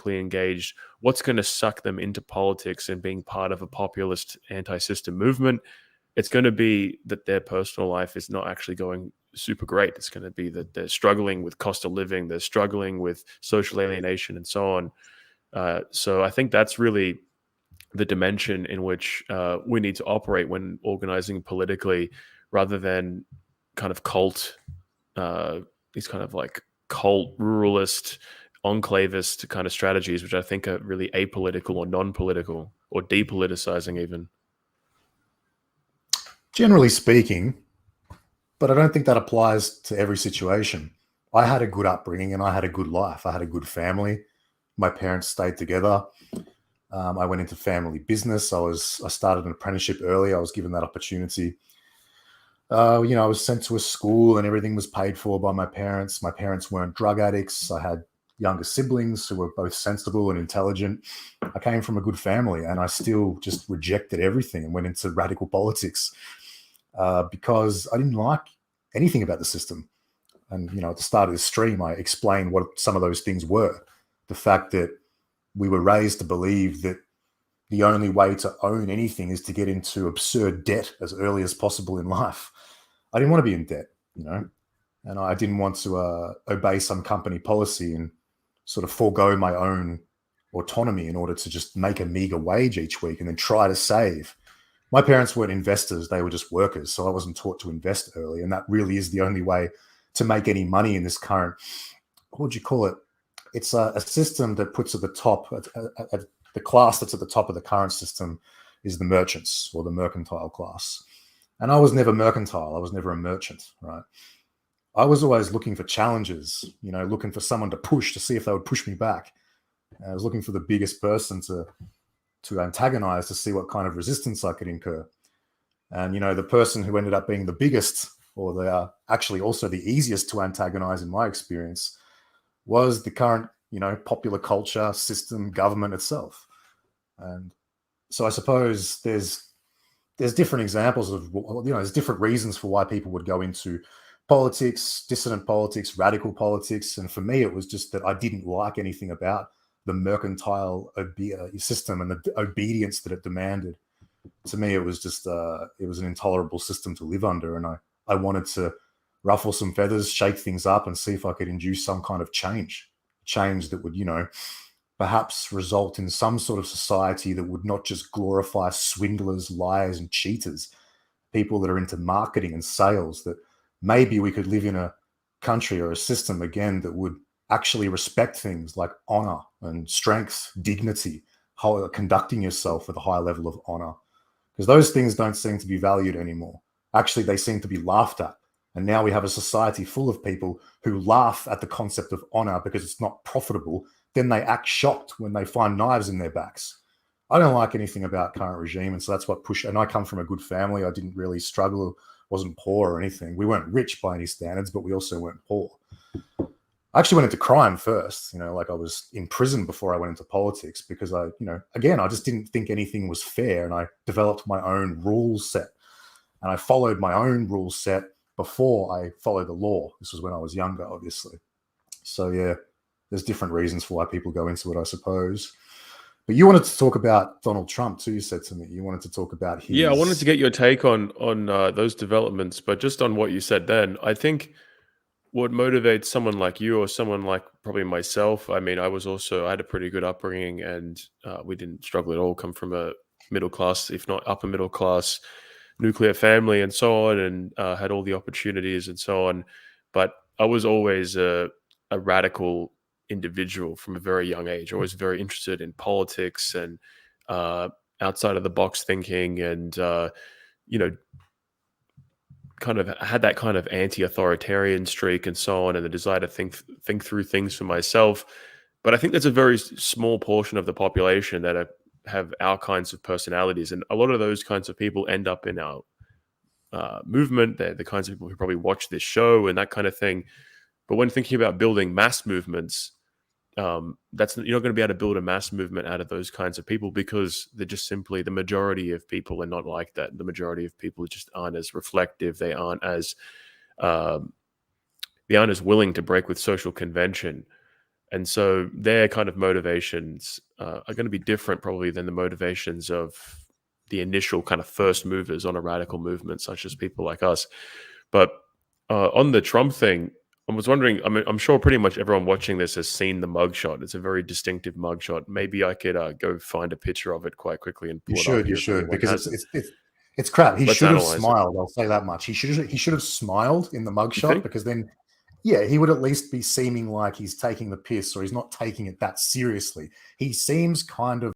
politically engaged, what's going to suck them into politics and being part of a populist anti-system movement? It's going to be that their personal life is not actually going super great. It's going to be that they're struggling with cost of living, they're struggling with social alienation, and so on. So I think that's really the dimension in which we need to operate when organizing politically, rather than kind of these kind of like cult, ruralist, enclavist kind of strategies, which I think are really apolitical or non-political or depoliticizing even. Generally speaking, but I don't think that applies to every situation. I had a good upbringing and I had a good life. I had a good family. My parents stayed together. I went into family business. I started an apprenticeship early. I was given that opportunity. I was sent to a school and everything was paid for by my parents. My parents weren't drug addicts. I had younger siblings who were both sensible and intelligent. I came from a good family, and I still just rejected everything and went into radical politics because I didn't like anything about the system. And, at the start of this stream, I explained what some of those things were. The fact that we were raised to believe that the only way to own anything is to get into absurd debt as early as possible in life. I didn't want to be in debt, and I didn't want to obey some company policy and sort of forego my own autonomy in order to just make a meager wage each week and then try to save. My parents weren't investors. They were just workers. So I wasn't taught to invest early. And that really is the only way to make any money in this current, what would you call it? It's a system that puts at the top, at the class that's at the top of the current system is the merchants or the mercantile class. And I was never mercantile. I was never a merchant, right? I was always looking for challenges, looking for someone to push to see if they would push me back. And I was looking for the biggest person to antagonize to see what kind of resistance I could incur. And, the person who ended up being the biggest, or they are actually also the easiest to antagonize in my experience, was the current, popular culture, system, government itself. And so I suppose there's different examples of, there's different reasons for why people would go into politics, dissident politics, radical politics. And for me, it was just that I didn't like anything about the mercantile system and the obedience that it demanded. To me, it was just, it was an intolerable system to live under. And I wanted to ruffle some feathers, shake things up, and see if I could induce some kind of change that would, perhaps result in some sort of society that would not just glorify swindlers, liars, and cheaters, people that are into marketing and sales, that maybe we could live in a country or a system, again, that would actually respect things like honor and strength, dignity, how conducting yourself with a high level of honor. Because those things don't seem to be valued anymore. Actually, they seem to be laughed at. And now we have a society full of people who laugh at the concept of honor because it's not profitable. Then they act shocked when they find knives in their backs. I don't like anything about current regime. And so that's what pushed. And I come from a good family. I didn't really struggle, wasn't poor or anything. We weren't rich by any standards, but we also weren't poor. I actually went into crime first, I was in prison before I went into politics because I just didn't think anything was fair. And I developed my own rule set, and I followed my own rule set before I followed the law. This was when I was younger, obviously. So yeah, there's different reasons for why people go into it, I suppose. But you wanted to talk about Donald Trump too, you said to me. You wanted to talk about his... Yeah, I wanted to get your take on those developments, but just on what you said then, I think what motivates someone like you or someone like probably myself, I mean, I had a pretty good upbringing, and we didn't struggle at all, come from a middle class, if not upper middle class, nuclear family and so on, and had all the opportunities and so on. But I was always a radical individual from a very young age, always very interested in politics and outside of the box thinking, and kind of had that kind of anti-authoritarian streak and so on, and the desire to think through things for myself. But I think there's a very small portion of the population that have our kinds of personalities, and a lot of those kinds of people end up in our movement. They're the kinds of people who probably watch this show and that kind of thing. But when thinking about building mass movements, you're not going to be able to build a mass movement out of those kinds of people, because they're just simply, the majority of people are not like that. The majority of people just aren't as reflective. They aren't as willing to break with social convention. And so their kind of motivations are going to be different probably than the motivations of the initial kind of first movers on a radical movement, such as people like us. But on the Trump thing, I was wondering, I mean, I'm sure pretty much everyone watching this has seen the mugshot. It's a very distinctive mugshot. Maybe I could go find a picture of it quite quickly and pull it up You here if should, anyone because hasn't. it's crap. He Let's should have analyze it. smiled. I'll say that much. He should have smiled in the You mugshot, think? because then, yeah, he would at least be seeming like he's taking the piss, or he's not taking it that seriously. He seems kind of